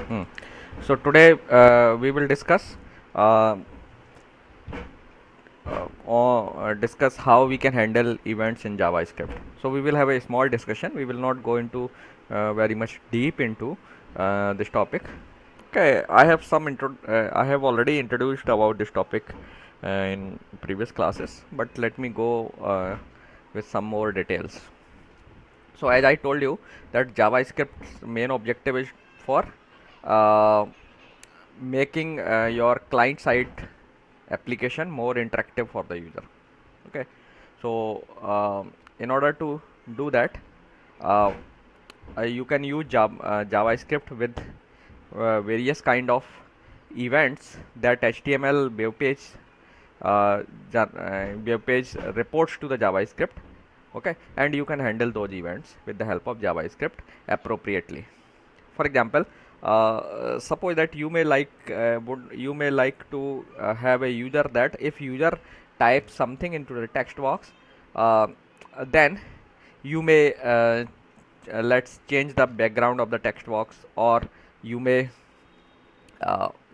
Hmm. So today we will uh, discuss how we can handle events in JavaScript. So we will have a small discussion. We will not go into very much deep into this topic. Okay, I have already introduced about this topic in previous classes, but let me go with some more details. So as I told you that JavaScript's main objective is for uh, making your client side application more interactive for the user. Okay, so in order to do that, uh, you can use JavaScript with various kind of events that HTML web page reports to the JavaScript. Okay, and you can handle those events with the help of JavaScript appropriately. For example, suppose that you may like to have a user that if user types something into the text box, uh, then you may let's change the background of the text box, or you may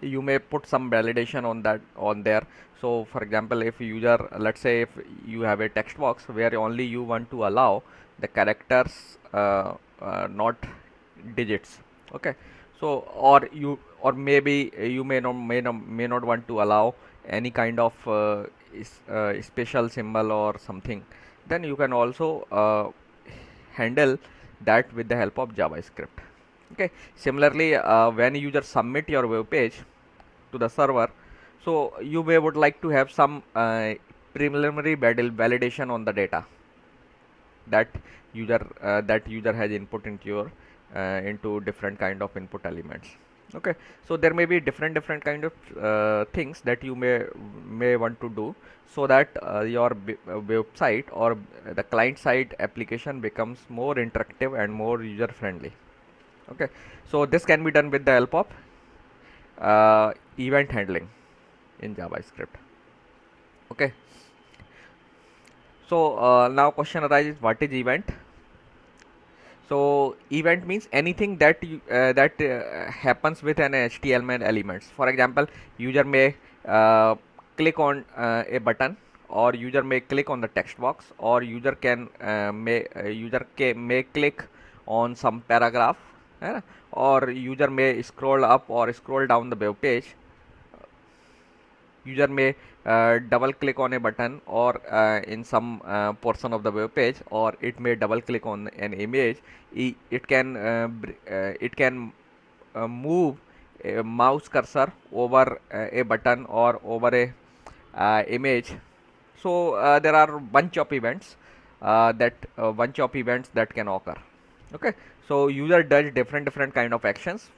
you may put some validation on that on there. So for example, if user, let's say if you have a text box where only you want to allow the characters, not digits. Okay, so or maybe you may not want to allow any kind of special symbol or something, then you can also handle that with the help of JavaScript. Okay, similarly, when user submit your web page to the server, so you may would like to have some preliminary validation on the data that user has input into your into different kind of input elements. Okay, so there may be different kind of things that you may want to do, so that your website or the client side application becomes more interactive and more user friendly. Okay, so this can be done with the help of event handling in JavaScript. Okay, so now question arises, what is event? So event means anything that happens with an HTML elements. For example, user may click on a button, or user may click on the text box, or may click on some paragraph, or user may scroll up or scroll down the web page. User may double click on a button, or in some portion of the web page, or it may double click on an image. It can move a mouse cursor over a button or over a image. So there are bunch of events that can occur. Okay, so user does different kind of actions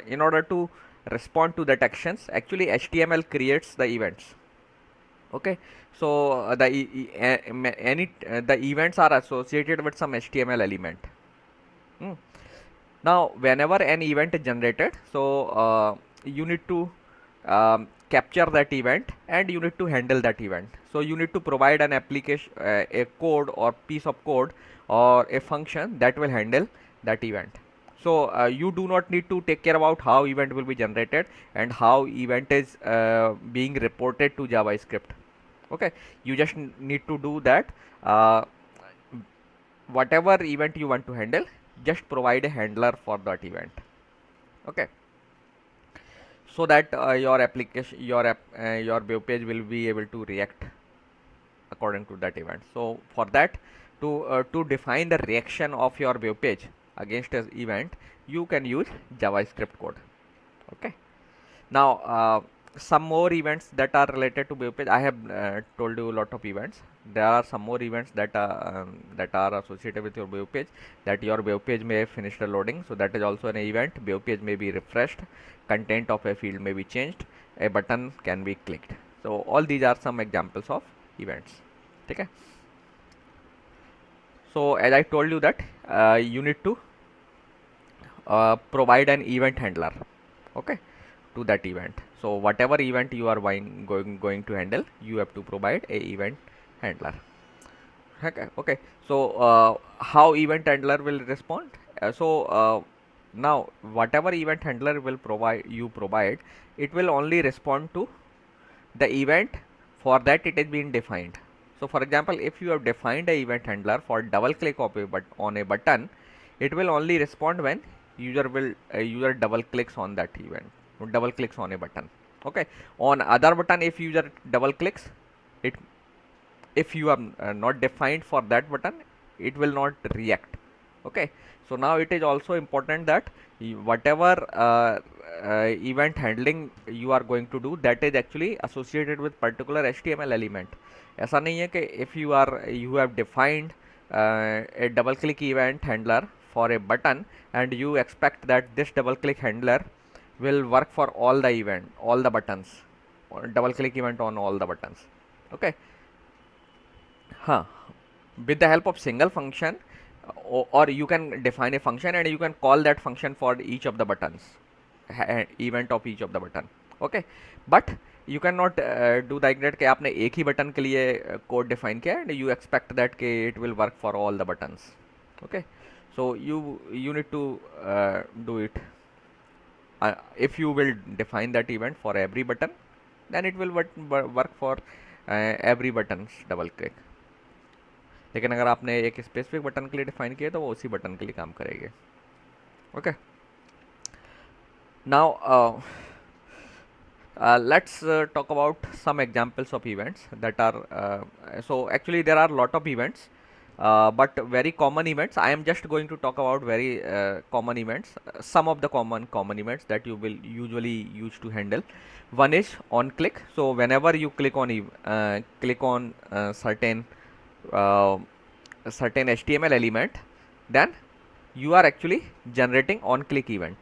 in order to respond to that actions. Actually, HTML creates the events. Okay, so the events are associated with some HTML element. Hmm. Now, whenever an event is generated, so you need to capture that event, and you need to handle that event. So you need to provide an application, a code or piece of code or a function that will handle that event. So you do not need to take care about how event will be generated and how event is being reported to JavaScript. Okay, you just need to do that. Uh, Whatever event you want to handle, just provide a handler for that event. Okay, so that your web page will be able to react according to that event. So for that, to define the reaction of your web page against an event, you can use JavaScript code. Okay, now some more events that are related to web page. I have told you a lot of events. There are some more events that are associated with your web page, that your web page may finish the loading, so that is also an event. Web page may be refreshed, content of a field may be changed, a button can be clicked. So all these are some examples of events. Okay, so as I told you that you need to provide an event handler. Okay, to that event. So whatever event you are going to handle, you have to provide a event handler. Okay, okay. So how event handler will respond? So Now whatever event handler will provide, it will only respond to the event for that it is being defined. So for example, if you have defined a event handler for double click of on a button, it will only respond when user double clicks on that event, double clicks on a button. Okay, on other button, if user double clicks it, if you have not defined for that button, it will not react. Okay, so now it is also important that whatever event handling you are going to do, that is actually associated with particular HTML element. ऐसा नहीं है कि if you have defined a double click event handler for a button and you expect that this double click handler will work for all the buttons, or double click event on all the buttons. Okay, huh, with the help of single function, or you can define a function and you can call that function for each of the buttons, event of each of the button. Okay, but you cannot do like that कि आपने एक ही button के लिए code define किया and you expect that कि it will work for all the buttons. Okay, so you need to do it. If you will define that event for every button, then it will work for every button's double click. लेकिन अगर आपने एक specific button के लिए define किया तो वो उसी बटन के लिए काम करेंगे. Okay, now let's talk about some examples of events that are so actually there are lot of events, but very common events. I am just going to talk about very common events, some of the common events that you will usually use to handle. One is on click. So whenever you click on certain HTML element, then you are actually generating on click event.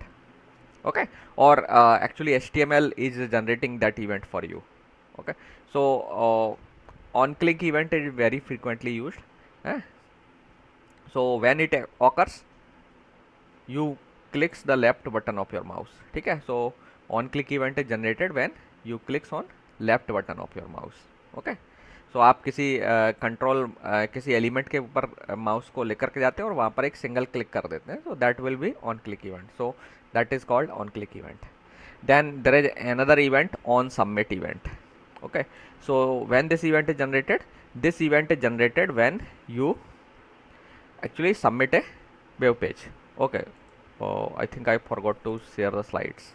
Okay, or actually HTML is generating that event for you. Okay, so on click event is very frequently used. eh? So when it occurs, you clicks the left button of your mouse. ठीक है, so on click event is generated when you clicks on left button of your mouse. Okay, so आप किसी control किसी element के ऊपर mouse को लेकर के जाते हैं और वहाँ पर एक सिंगल क्लिक कर देते हैं, so that will be on click event. So that is called on click event. Then there is another event, on submit event. Okay, so when this event is generated when you actually submit a web page. Okay, oh, I think I forgot to share the slides.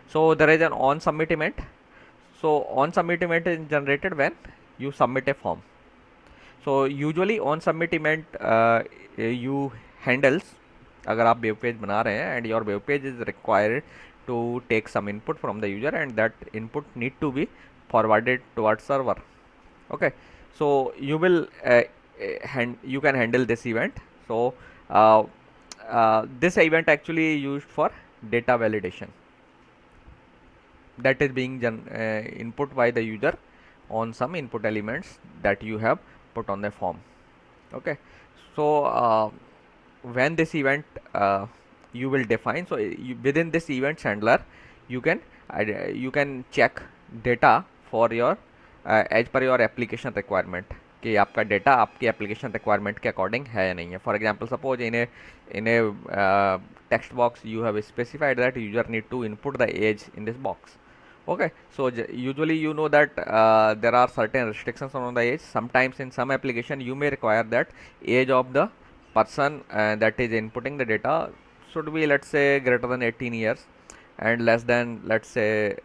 So there is an on submit event. So on submit event is generated when you submit a form. So usually on submit event you handles, अगर आप web page बना रहे हैं and your web page is required to take some input from the user and that input need to be forwarded towards server. Okay, so you will you can handle this event. So this event actually used for data validation, that is being input by the user on some input elements that you have put on the form. Okay, so when this event you will define, so within this event handler you can check data for your as per your application requirement कि आपका data आपकी application requirement के according है या नहीं है. For example, suppose in A text box you have specified that user need to input the age in this box. Okay, so usually you know that there are certain restrictions on the age. Sometimes in some application you may require that age of the person that is inputting the data should be, let's say, greater than 18 years and less than, let's say,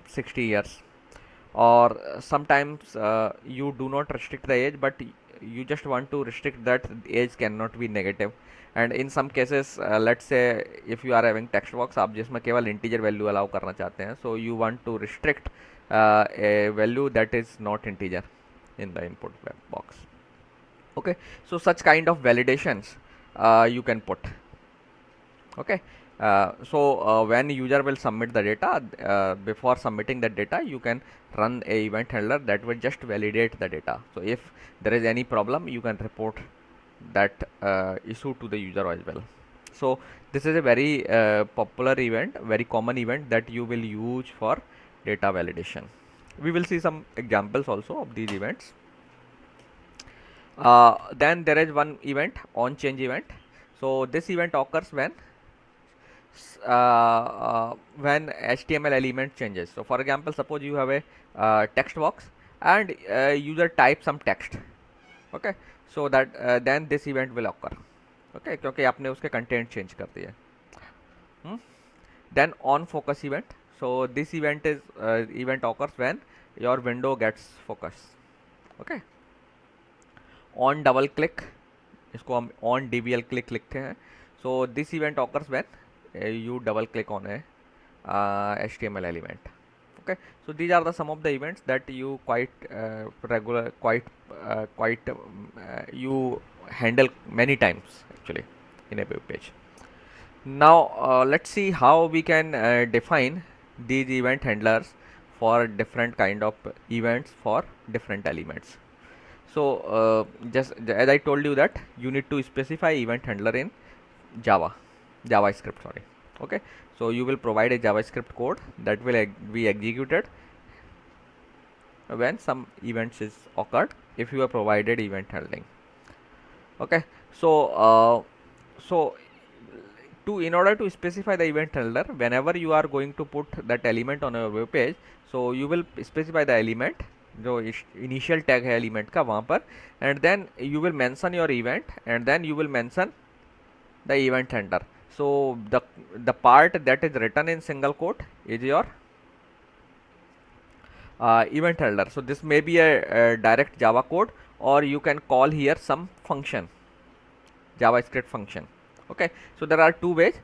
60 years. Or sometimes you do not restrict the age, but you just want to restrict that age cannot be negative. And in some cases, let's say if you are having text box आप जिसमें केवल integer value allow करना चाहते हैं, so you want to restrict a value that is not integer in the input box. Okay, so such kind of validations you can put. Okay, so when user will submit the data, before submitting the data you can run a event handler that will just validate the data. So if there is any problem, you can report that issue to the user as well. So this is a very popular event, very common event that you will use for data validation. We will see some examples also of these events. Then there is one event, on change event. So this event occurs when HTML element changes. So for example, suppose you have a text box and user type some text. Okay, so that then this event will occur. Okay, क्योंकि आपने उसके content change कर दिया. Then on focus event. So this event occurs when your window gets focus. Okay. On double click, इसको हम on dbl click लिखते हैं. So this event occurs when you double click on a HTML element. Okay, so these are some of the events that you you handle many times actually in a web page. Now let's see how we can define these event handlers for different kind of events for different elements. So just as I told you that you need to specify event handler in JavaScript, sorry. Okay, so you will provide a JavaScript code that will be executed when some events is occurred if you have provided event handling. Okay, so in order to specify the event handler, whenever you are going to put that element on a web page, so you will specify the element, जो initial tag है element का वहाँ पर, and then you will mention your event, and then you will mention the event handler. So the part that is written in single quote is your event handler. So this may be a direct Java code, or you can call here some function, JavaScript function. Okay, so there are two ways.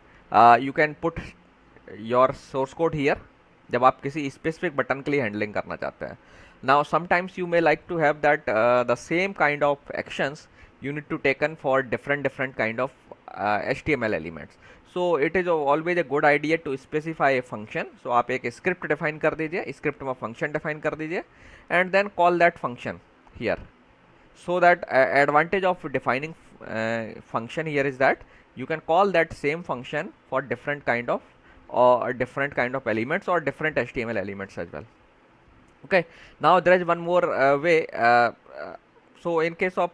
You can put your source code here जब आप किसी specific button के लिए handling करना चाहते हैं. Now sometimes you may like to have that the same kind of actions you need to taken for different kind of HTML elements. So it is always a good idea to specify a function. So आप एक script define कर दीजिए, script में function define कर दीजिए, and then call that function here. So that advantage of defining function here is that you can call that same function for different kind of elements or different HTML elements as well. Okay, now there is one more way. So in case of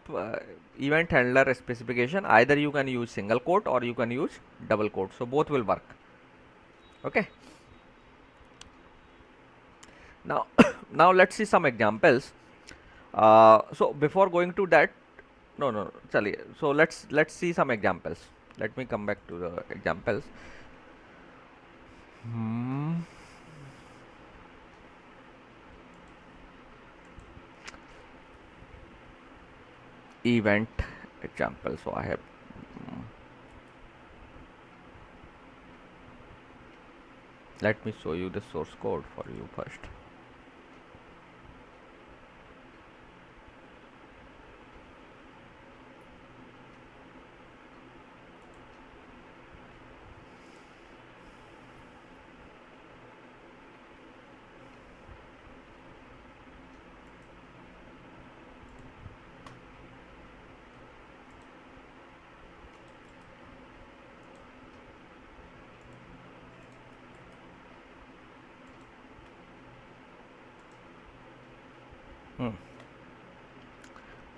event handler specification, either you can use single quote or you can use double quote, so both will work. Okay, now now let's see some examples. So before going to that, no, chaliye. So let's see some examples. Let me come back to the examples. Event example. So I have let me show you the source code for you first.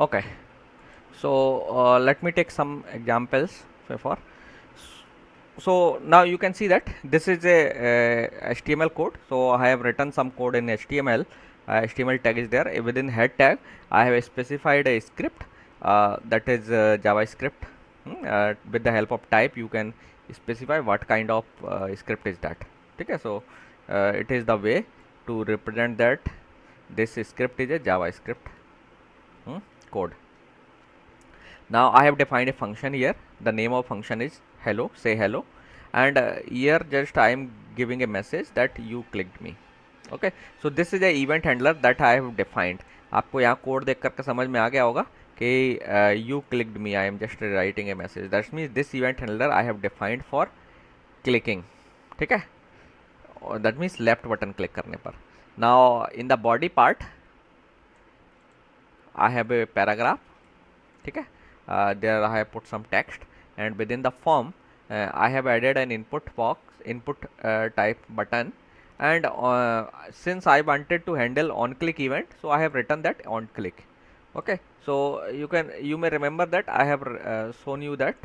Okay, so let me take some examples before. So now you can see that this is a HTML code. So I have written some code in HTML. HTML tag is there. Within head tag I have specified a script that is JavaScript. With the help of type you can specify what kind of script is that. Okay, so it is the way to represent that this script is a JavaScript code. Now I have defined a function here. The name of function is hello, say hello, and here just I am giving a message that you clicked me. Okay, so this is a event handler that I have defined. आपको यहाँ code देख करके समझ में आ गया होगा कि you clicked me. I am just writing a message. That means this event handler I have defined for clicking. ठीक है? That means left button click करने पर. Now in the body part I have a paragraph. ठीक है? There I have put some text, and within the form I have added an input box, input type button, and since I wanted to handle on click event, so I have written that on click. Okay, so you may remember that I have shown you that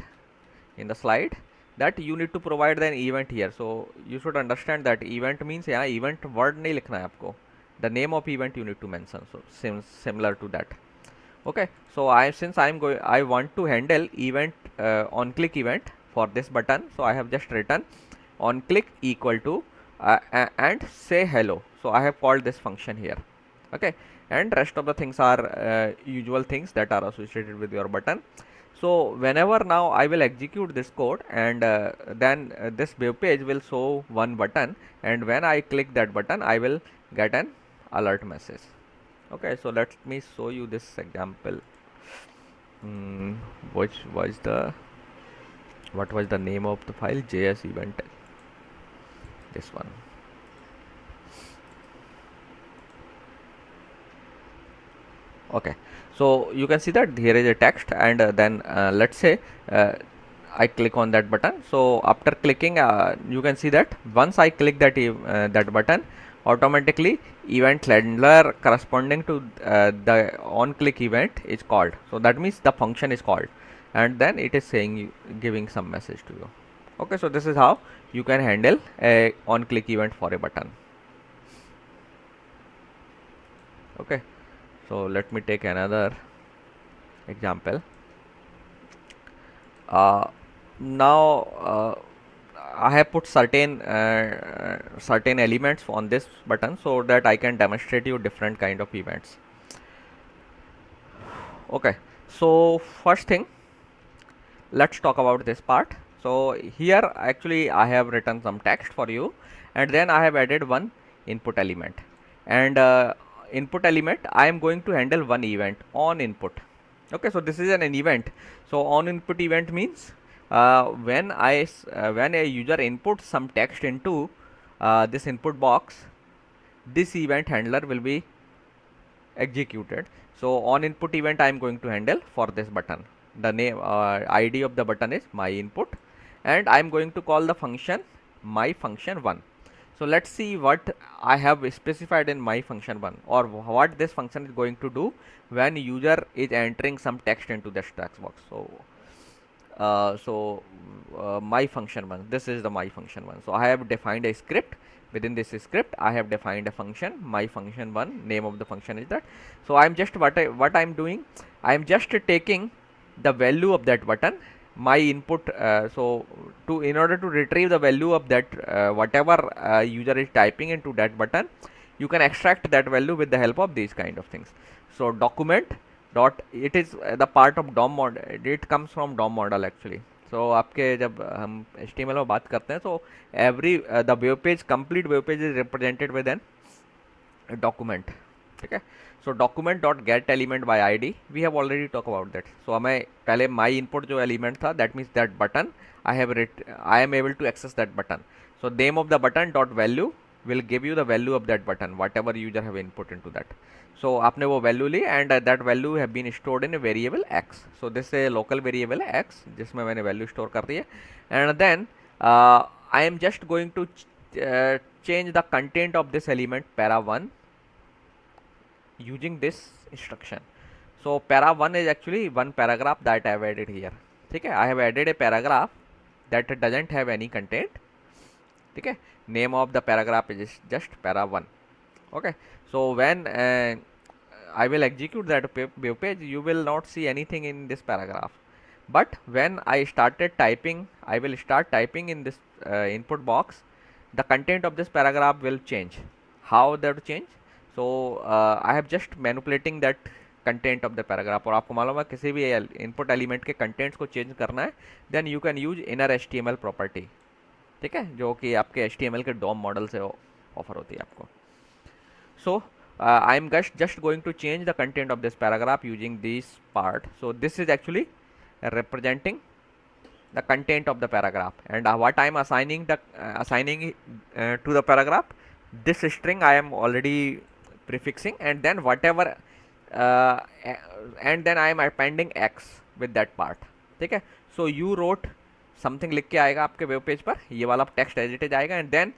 in the slide that you need to provide an event here. So you should understand that event means यहाँ event word नहीं लिखना है आपको, the name of event you need to mention. So similar to that. Okay, so I want to handle event on click event for this button, so I have just written on click equal to and say hello. So I have called this function here. Okay, and rest of the things are usual things that are associated with your button. So whenever now I will execute this code, and then this web page will show one button, and when I click that button I will get an alert message. Okay, so let me show you this example. Which was the what was the name of the file? JS event, this one. Okay, so you can see that here is a text, and then let's say I click on that button. So after clicking, you can see that once I click that that button, automatically event handler corresponding to the on click event is called. So that means the function is called, and then it is saying giving some message to you. Okay, so this is how you can handle a on click event for a button. Okay, so let me take another example. Now I have put certain elements on this button so that I can demonstrate you different kind of events. Okay, so first thing, let's talk about this part. So here actually I have written some text for you, and then I have added one input element, and input element I am going to handle one event on input. Okay, so this is an event. So on input event means when a user inputs some text into this input box, this event handler will be executed. So on input event I am going to handle for this button. The name ID of the button is my input, and I am going to call the function my function 1. So let's see what I have specified in my function 1, or what this function is going to do when user is entering some text into the text box. So my function 1, this is the my function 1. So I have defined a script. Within this script I have defined a function my function 1. Name of the function is that. So I'm just what I'm doing, I'm just taking the value of that button, my input. So in order to retrieve the value of that whatever user is typing into that button, you can extract that value with the help of these kind of things. So document dot, it is the part of DOM model, it comes from DOM model actually. So आपके जब हम HTML में बात करते हैं, so every the web page, complete web page is represented with an document. ठीक है, so document dot get element by id, we have already talked about that. So हमें पहले my input जो element था, that means that button I am able to access that button. So name of the button dot value will give you the value of that button, whatever user have input into that. So आपने वो value Lee, and that value have been stored in a variable x. So this is a local variable x जिसमें मैंने value store कर दी है, and then I am just going to change the content of this element para1 using this instruction. So para1 is actually one paragraph that I have added here. ठीक है, I have added a paragraph that doesn't have any content. ठीक है, name of the paragraph is just para1. Okay, so when I will execute that web page, you will not see anything in this paragraph. But when I started typing, I will start typing in this input box, the content of this paragraph will change. How that change? So I have just manipulating that content of the paragraph, और आपको मालूम है किसी भी input element के contents को change करना है, then you can use inner HTML property. ठीक है, जो कि आपके HTML के DOM मॉडल से ऑफर होती है आपको. So I am just going to change the content of this paragraph using this part. So this is actually representing the content of the paragraph, and what I am assigning to the paragraph, this string I am already prefixing, and then whatever and then I am appending x with that part. ठीक है, so you wrote something लिख के आएगा आपके web page पर, ये वाला text as it is आएगा, एंड देन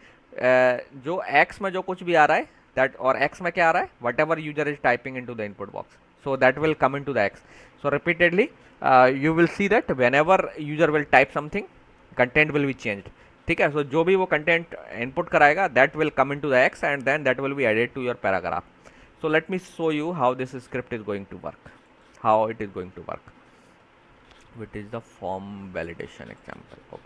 जो x में जो कुछ भी आ रहा है दैट, और x में क्या आ रहा है, whatever user is typing into the input box, so that will come into the x. So repeatedly you will see that whenever user will type something, content will be changed. ठीक है, so जो भी वो content input कराएगा that will come into the x and then that will be added to your paragraph. So let me show you how this script is going to work, how it is going to work, which is the form validation example.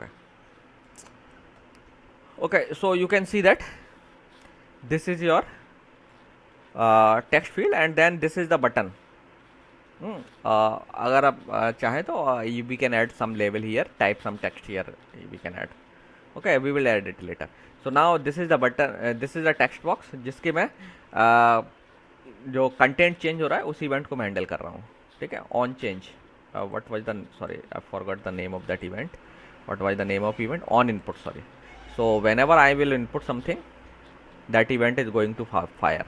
Okay, so you can see that this is your text field and then this is the button. अगर आप चाहें तो we can add some label here, type some text here, we can add. Okay, we will add it later. So now this is the button, this is the text box जिसके मैं जो content change हो रहा है उस event को मैं handle कर रहा हूँ. ठीक है, on change, what was the, sorry I forgot the name of that event, what was the name of event, on input, sorry. So whenever I will input something, that event is going to fire.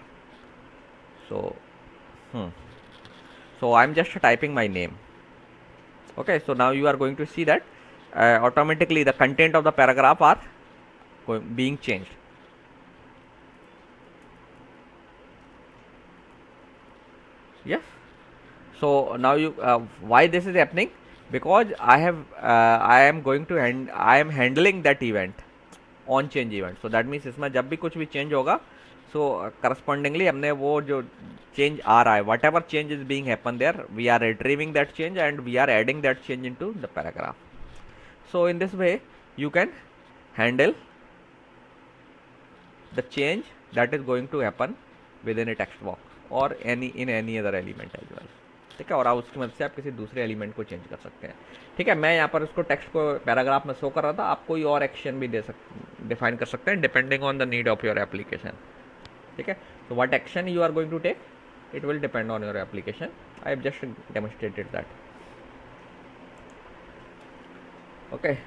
So so I'm just typing my name. Okay, so now you are going to see that automatically the content of the paragraph are being changed. Yes, so now you why this is happening, because I am going to I am handling that event, on change event. So that means इसमें जब भी कुछ भी change होगा, so correspondingly हमने वो जो change आ रहा है, whatever change is being happen there, we are retrieving that change and we are adding that change into the paragraph. So in this way you can handle the change that is going to happen within a text box or in any other element as well. ठीक है, और आप उसकी मदद से आप किसी दूसरे एलिमेंट को चेंज कर सकते हैं. ठीक है, मैं यहाँ पर उसको टेक्स्ट को पैराग्राफ में शो कर रहा था, आप कोई और एक्शन भी डिफाइन कर सकते हैं depending on the need of your application. ठीक है, तो what action you are going to take, it will depend on your application. I have just demonstrated that. Okay,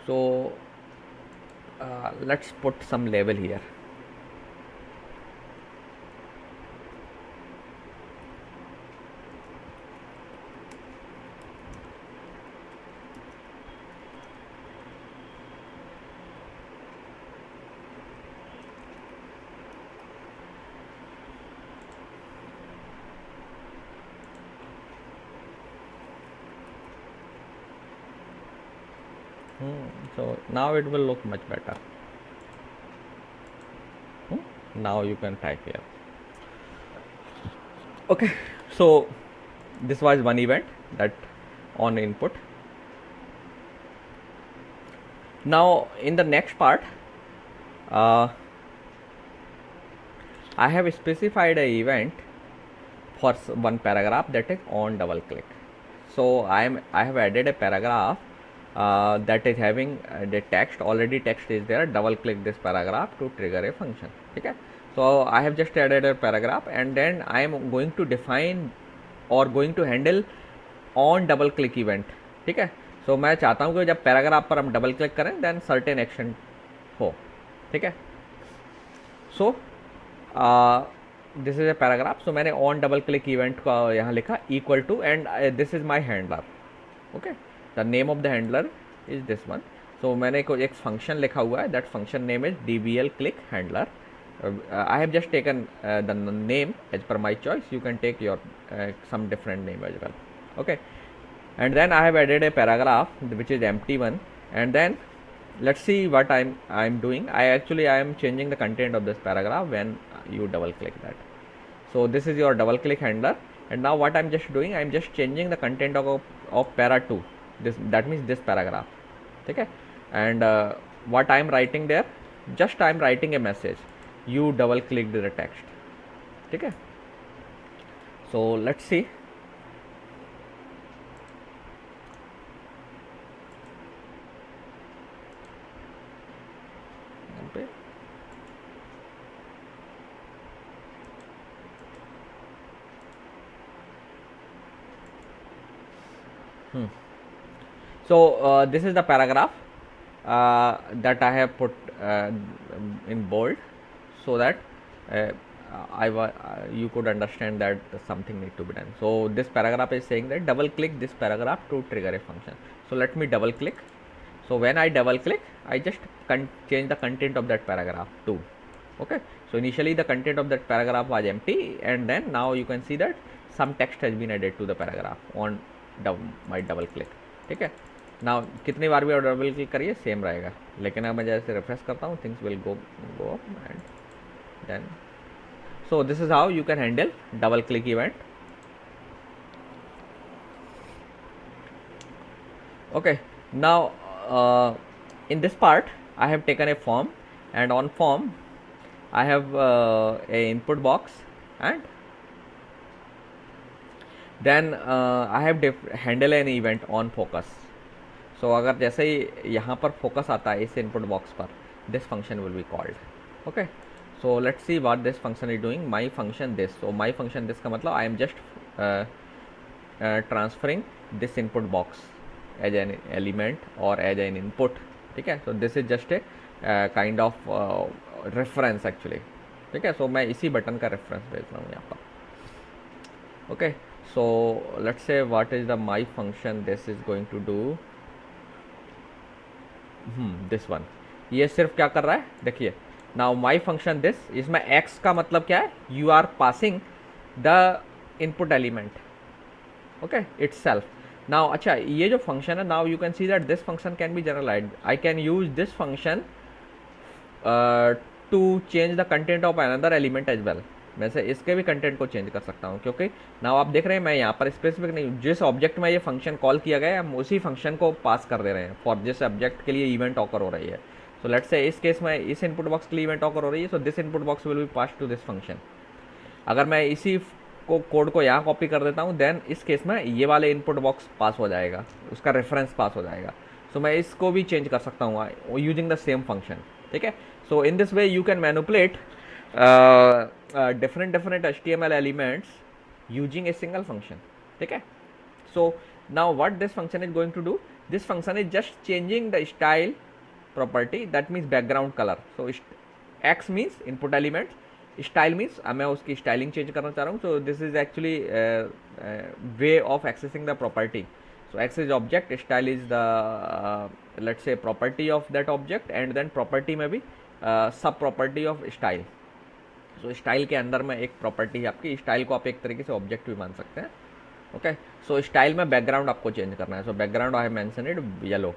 so let's put some label here. So now it will look much better. Now you can type here. Okay, so this was one event, that on input. Now in the next part I have specified a event for one paragraph, that is on double click. So I have added a paragraph that is having the text, already text is there, double click this paragraph to trigger a function. Okay, so I have just added a paragraph and then I am going to define or going to handle on double click event. ठीक है, so मैं चाहता हूँ कि जब paragraph पर हम double click करें देन सर्टेन एक्शन हो. ठीक है, so this is a paragraph. So मैंने ऑन डबल क्लिक इवेंट का यहाँ लिखा equal to and this is my handler. Okay, the name of the handler is this one. So मैंने एक फंक्शन लिखा हुआ है, that function name is DBL click handler. I have just taken the name as per my choice. You can take your some different name as well. Okay, and then I have added a paragraph which is empty one, and then let's see what I'm doing. I am changing the content of this paragraph when you double click that. So this is your double click handler, and now what I'm just doing, I'm just changing the content of para 2. That means this paragraph. Okay, and what I'm writing there, just I'm writing a message. You double click the text. Okay, so let's see. Okay. So this is the paragraph that I have put in bold, so that you could understand that something need to be done. So this paragraph is saying that double click this paragraph to trigger a function. So let me double click. So when I double click, I just change the content of that paragraph too. Okay, so initially the content of that paragraph was empty, and then now you can see that some text has been added to the paragraph on my double click. ठीक है, now कितनी बार भी double click करिए same रहेगा, लेकिन अब मैं जैसे रिफ्रेश करता हूँ things will go up and then so this is how you can handle double click event. Okay, now in this part I have taken a form, and on form I have a input box, and then I have handle an event on focus. So अगर जैसे ही यहाँ पर focus आता है इस input box पर, this function will be called. Okay, so let's see what this function is doing. My function this. So my function this का मतलब I am just transferring this input box as an element or as an input. ठीक है, so this is just a kind of reference actually. ठीक है, so मैं इसी button का reference भेज रहा हूँ यहाँ पर. Okay, so let's say what is the my function this is going to do. This one, ये सिर्फ क्या कर रहा है देखिए. Now my function this, इसमें x का मतलब क्या है, you are passing the input element. Okay, itself. Now अच्छा ये जो function है, now you can see that this function can be generalized. I can use this function to change the content of another element as well. वैसे इसके भी content को change कर सकता हूँ, क्योंकि नाउ आप देख रहे हैं मैं यहाँ पर स्पेसिफिक नहीं, जिस ऑब्जेक्ट में ये फंक्शन कॉल किया गया है हम उसी फंक्शन को पास कर दे रहे हैं फॉर जिस ऑब्जेक्ट के लिए इवेंट ऑकर हो रही है. सो लेट्स से इस केस में इस इनपुट बॉक्स के लिए इवेंट ऑकर हो रही है, so this input box will be pass to this function. अगर मैं इसी को कोड को यहाँ कॉपी कर देता हूँ देन इस केस में ये वाले इनपुट बॉक्स पास हो जाएगा, उसका रेफरेंस पास हो जाएगा. सो मैं इसको भी चेंज कर सकता हूँ यूजिंग द सेम फंक्शन. ठीक है, so in this way you can manipulate different HTML elements using a single function. ठीक है, so now what this function is going to do, this function is just changing the style property, that means background color. So x means input element, style means मैं उसकी styling change करना चाह रहा हूँ. So this is actually way of accessing the property. So x is object, style is the let's say property of that object, and then property में भी sub property of style. So style के अंदर में एक property है आपकी, style को आप एक तरीके से ऑब्जेक्ट भी मान सकते हैं. ओके, सो स्टाइल में बैकग्राउंड आपको चेंज करना है. So background I have mention it yellow.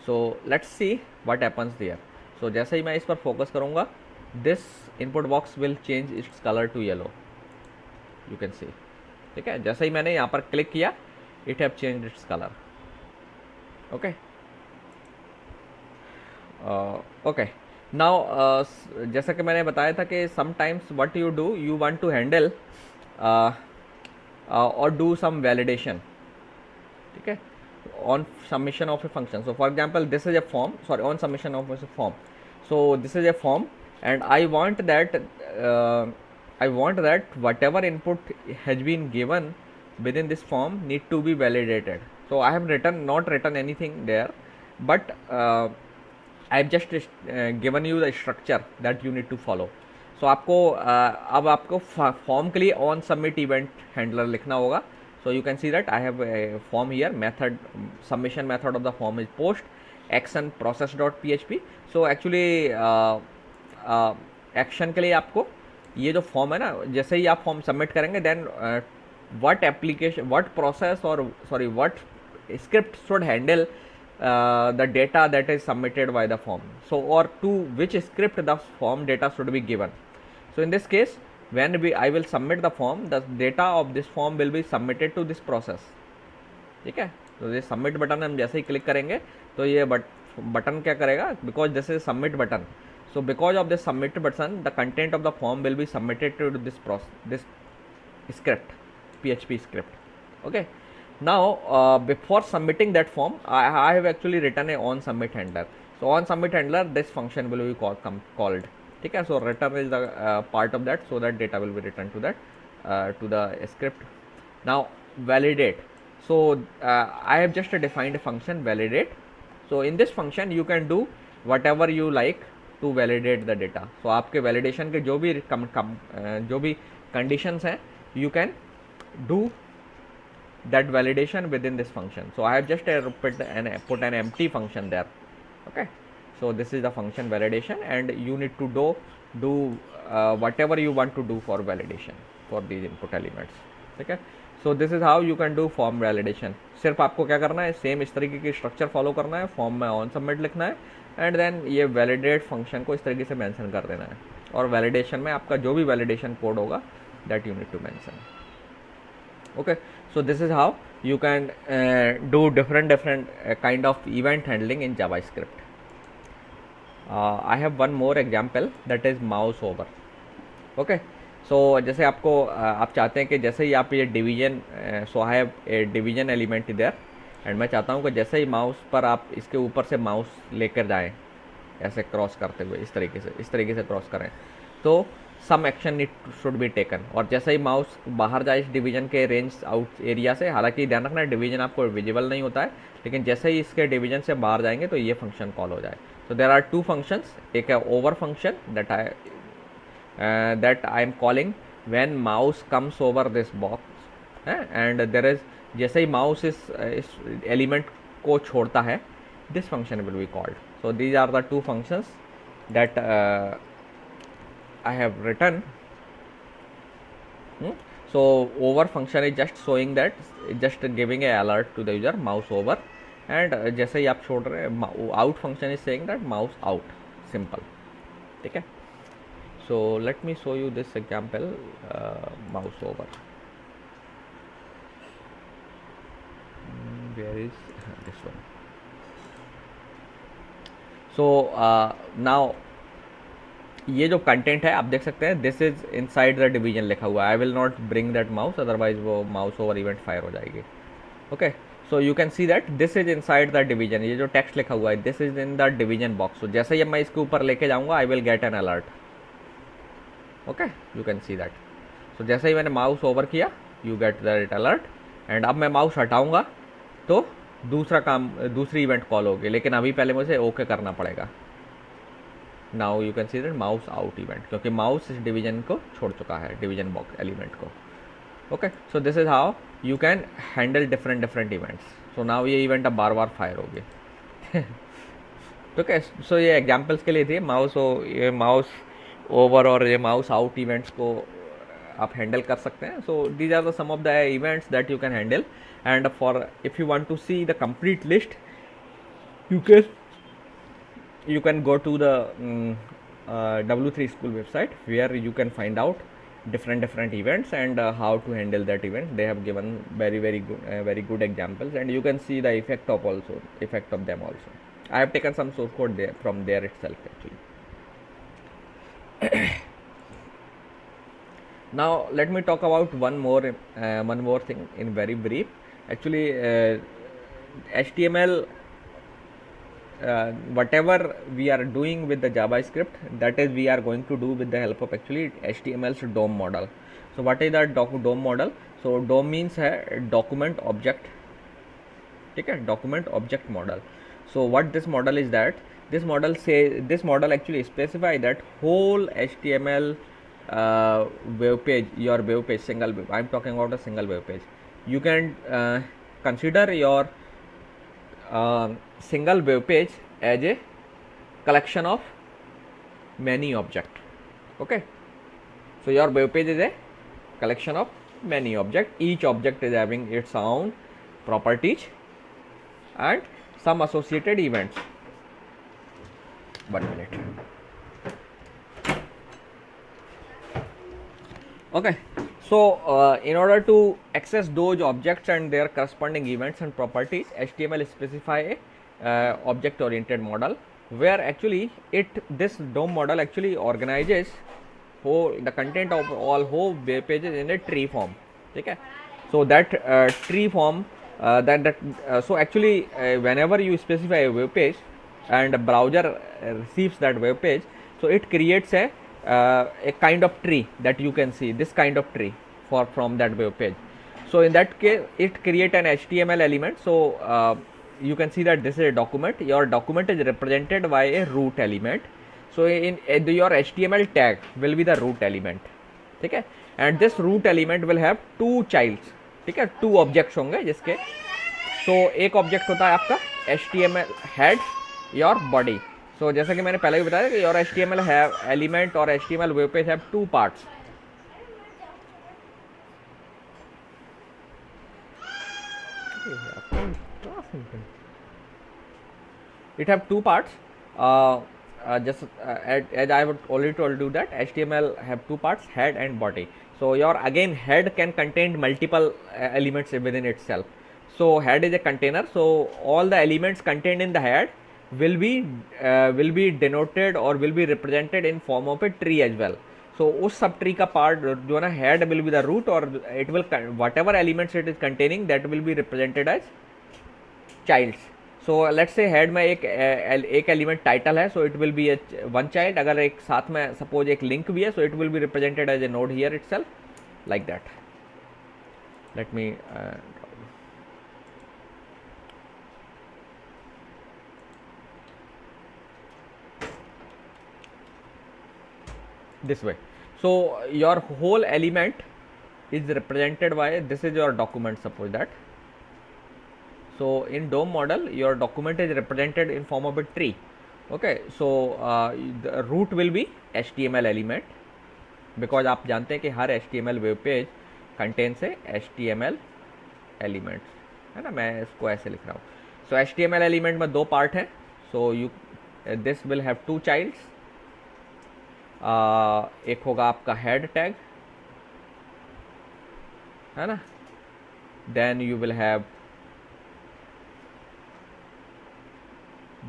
So let's see what happens there. So जैसे ही मैं इस पर फोकस करूंगा this input box will change its colour to yellow, you can see. ठीक है, जैसे ही मैंने यहाँ पर क्लिक किया it have change its colour. Okay okay, now जैसा कि मैंने बताया था कि sometimes what you do, you want to handle और डू सम वैलिडेशन. ठीक है, on submission of a function. So for example this is a form, sorry on submission of a form. So this is a form and I want that whatever input has been given within this form need to be validated. So I have not written anything there, but I have just given you the structure that you need to follow. So आपको अब आपको form के लिए on submit event handler लिखना होगा. So you can see that I have a form here. Method submission method of the form is post action process.php. So actually action के लिए आपको ये जो फॉर्म है ना, जैसे ही आप फॉर्म सबमिट करेंगे then what application, what process or sorry what script should handle the data that is submitted by the form. So or to which script the form data should be given. So in this case when I will submit the form, the data of this form will be submitted to this process. ठीक है, तो ये submit button हम जैसे ही click करेंगे तो ये button क्या करेगा, because this is submit button. So because of this submit button the content of the form will be submitted to this script, PHP script. Okay, now before submitting that form I have actually written a on submit handler. So on submit handler this function will be called. ठीक है, so return is the part of that, so that data will be returned to that to the script. Now validate. So I have just defined a function validate. So in this function you can do whatever you like to validate the data. So आपके validation के जो भी conditions हैं you can do that validation within this function. So I have just put an empty function there. Okay, so this is the function validation, and you need to do whatever you want to do for validation for these input elements. ठीक है, so this is how you can do form validation. सिर्फ आपको क्या करना है, same इस तरीके की स्ट्रक्चर फॉलो करना है, फॉर्म में ऑन सबमिट लिखना है, एंड देन ये वैलिडेट फंक्शन को इस तरीके से मेंशन कर देना है, और वैलिडेशन में आपका जो भी वैलिडेशन कोड होगा that you need to mention. Okay, so this is how you can do different kind of event handling in JavaScript. I have one more example, that is mouse over. Okay, so जैसे आपको आप चाहते हैं कि जैसे ही आप ये division, so I have a division element इधर, एंड मैं चाहता हूँ कि जैसे ही माउस पर आप इसके ऊपर से माउस लेकर जाएं, ऐसे क्रॉस करते हुए इस तरीके से क्रॉस करें, तो some action it should be taken. और जैसे ही माउस बाहर जाए इस डिवीजन के रेंज आउट एरिया से, हालांकि ध्यान रखना डिवीजन आपको विजिबल नहीं होता है, लेकिन जैसे ही इसके डिवीजन से बाहर जाएंगे तो ये फंक्शन कॉल हो जाए. तो देर आर टू फंक्शंस, एक है over function that I am calling when mouse comes over this box, and there is, जैसे ही माउस इस एलिमेंट को छोड़ता है, this function will be called. So these are the two functions that I have written. So over function is just showing that, just giving a alert to the user mouse over, and जैसे ही आप छोड़ रहे हैं, out function is saying that mouse out, simple. ठीक है, so let me show you this example, mouse over. Where is this one? So now ये जो content है आप देख सकते हैं, this is inside the division लिखा हुआ है. I will not bring that mouse, otherwise वो माउस ओवर इवेंट फायर हो जाएगी. Okay, so you can see that this is inside the division. ये जो टेक्स्ट लिखा हुआ है, this is in the division box. तो जैसे ही मैं इसके ऊपर लेके जाऊंगा, I will get an alert. Okay, you can see that. सो जैसे ही मैंने माउस ओवर किया, you get that alert, and अब मैं माउस हटाऊंगा तो दूसरी इवेंट कॉल होगी, लेकिन अभी पहले मुझे ओके करना पड़ेगा. Now you can see that mouse out event, क्योंकि माउस इस डिवीजन को छोड़ चुका है, डिवीजन बॉक्स एलिमेंट को. Okay, so this is how you can handle different events. So now ये इवेंट अब बार फायर होगी. ओके, सो ये एग्जाम्पल्स के लिए थे. ये माउस ओवर और ये माउस आउट इवेंट्स को आप हैंडल कर सकते हैं. So these are the some of the events that you can handle, and for if you want to see the complete list, you can go to the W3 School website, where you can find out different events and how to handle that event. They have given very good examples, and you can see the effect of them also. I have taken some source code there from there itself actually. Now let me talk about one more thing in very brief. Actually HTML, whatever we are doing with the JavaScript, that is we are going to do with the help of actually HTML's DOM model. So what is that DOM model? So DOM means है document object. ठीक है, document object model. So what this model is that, this model actually specify that whole HTML web page, your web page, single web, I'm talking about a single web page. You can consider your single web page as a collection of many objects. Okay, so your web page is a collection of many objects. Each object is having its own properties and some associated events. 1 minute. Okay, so in order to access those objects and their corresponding events and properties, HTML specify a object oriented model, where actually this DOM model actually organizes the content of all whole web pages in a tree form. Okay, so that tree form so actually whenever you specify a web page and a browser receives that web page, so it creates a kind of tree that you can see, this kind of tree from that web page. So in that case, it create an HTML element. So you can see that this is a document. Your document is represented by a root element. So in your HTML tag will be the root element. ठीक है, and this root element will have two childs. ठीक है, two objects होंगे जिसके. So एक object होता है आपका HTML head योर बॉडी. सो जैसा कि मैंने पहले भी बताया कि योर HTML हैव एलिमेंट और HTML web page have two parts. It have two parts. Just as I have already told you that HTML have two parts, head and body. So your again head can contain multiple elements within itself. So head is a container. So all the elements contained in the head will be denoted or will be represented in form of a tree as well. So उस sub tree का part जो है ना, head will be the root और it will whatever elements it is containing that will be represented as childs. So let's say head में एक element title है, so it will बी वन चाइल्ड. अगर एक साथ में सपोज एक लिंक भी है, so it will be represented as a node here itself like that. Let me this way. So your whole element is represented by, this is your document, suppose that. So in DOM model your document is represented in form of a tree. Okay, so the root will be HTML element, because आप जानते हैं कि हर HTML web page contains a HTML elements, है ना. मैं इसको ऐसे लिख रहा हूँ. So HTML element में दो पार्ट हैं. So you this will have two childs. एक होगा आपका हेड टैग, है ना. Then you will have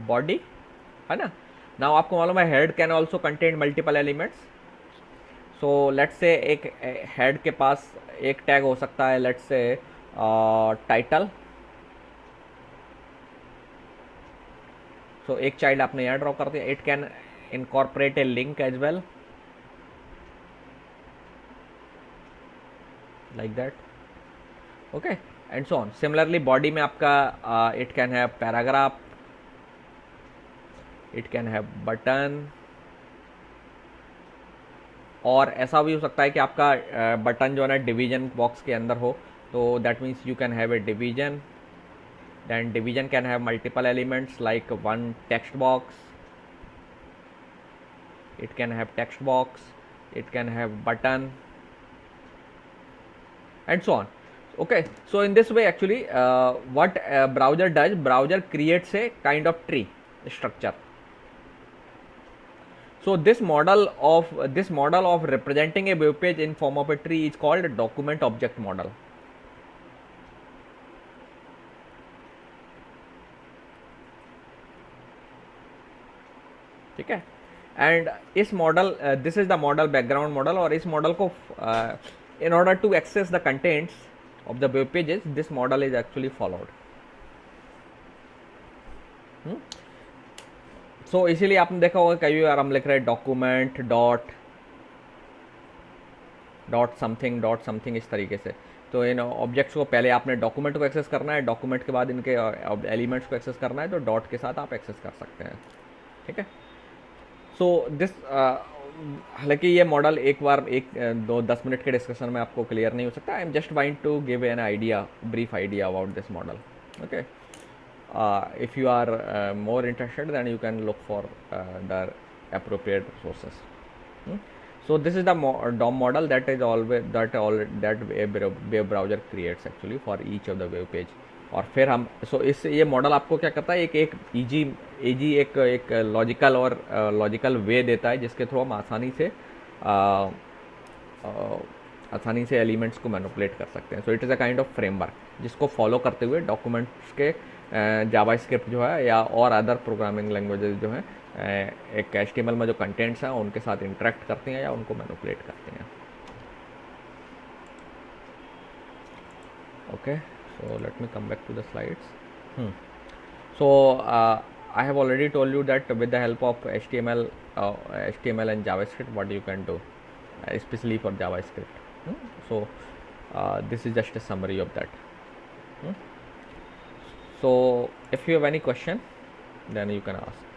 body, है ना. नाउ आपको मालूम है head can also contain multiple elements. So let's say एक हेड के पास एक टैग हो सकता है, लेट्स से टाइटल. सो एक चाइल्ड आपने यहाँ ड्रॉ कर दिया. It can incorporate a link as well, like that. Okay, and so on. Similarly body में आपका it can have paragraph, it can have button, और ऐसा भी हो सकता है कि आपका बटन जो है ना डिवीजन बॉक्स के अंदर हो, तो that means you can have a division. Then division can have multiple elements like one text box, it can have text box, it can have button, and so on. Okay, so in this way actually what browser does, browser creates a kind of tree structure. So this model of representing a web page in form of a tree is called a document object model. ठीक है. And इस model, this is the model, background model. और इस model को in order to access the contents of the web pages, this model is actually followed. So इसीलिए आपने देखा होगा कई बार हम लिख रहे हैं डॉक्यूमेंट डॉट समथिंग इस तरीके से. तो इन ऑब्जेक्ट्स को पहले आपने डॉक्यूमेंट को एक्सेस करना है, डॉक्यूमेंट के बाद इनके एलिमेंट्स को एक्सेस करना है, तो डॉट के साथ आप एक्सेस कर सकते हैं. ठीक है. सो दिस हालांकि ये मॉडल एक बार 10 मिनट के डिस्कशन में आपको क्लियर नहीं हो सकता. I am just want to give an idea, brief idea about this model. Okay, if you are more interested then you can look for the appropriate resources. So this is the DOM model that is always that a web browser creates actually for each of the web page. और फिर हम इस ये model आपको क्या करता है, एक इजी एक लॉजिकल वे देता है जिसके थ्रू हम आसानी से एलिमेंट्स को मैनिपुलेट कर सकते हैं. So it is a kind of framework जिसको फॉलो करते हुए डॉक्यूमेंट्स के जावास्क्रिप्ट जो है या और अदर प्रोग्रामिंग लैंग्वेजेस जो हैं एक HTML में जो कंटेंट्स हैं उनके साथ इंटरेक्ट करती हैं या उनको मैनिपुलेट करती हैं. Okay, so let me come back to the slides. So I have already told you that with the help of HTML and JavaScript what you can do, especially for JavaScript. So this is just a summary of that. So if you have any question then you can ask.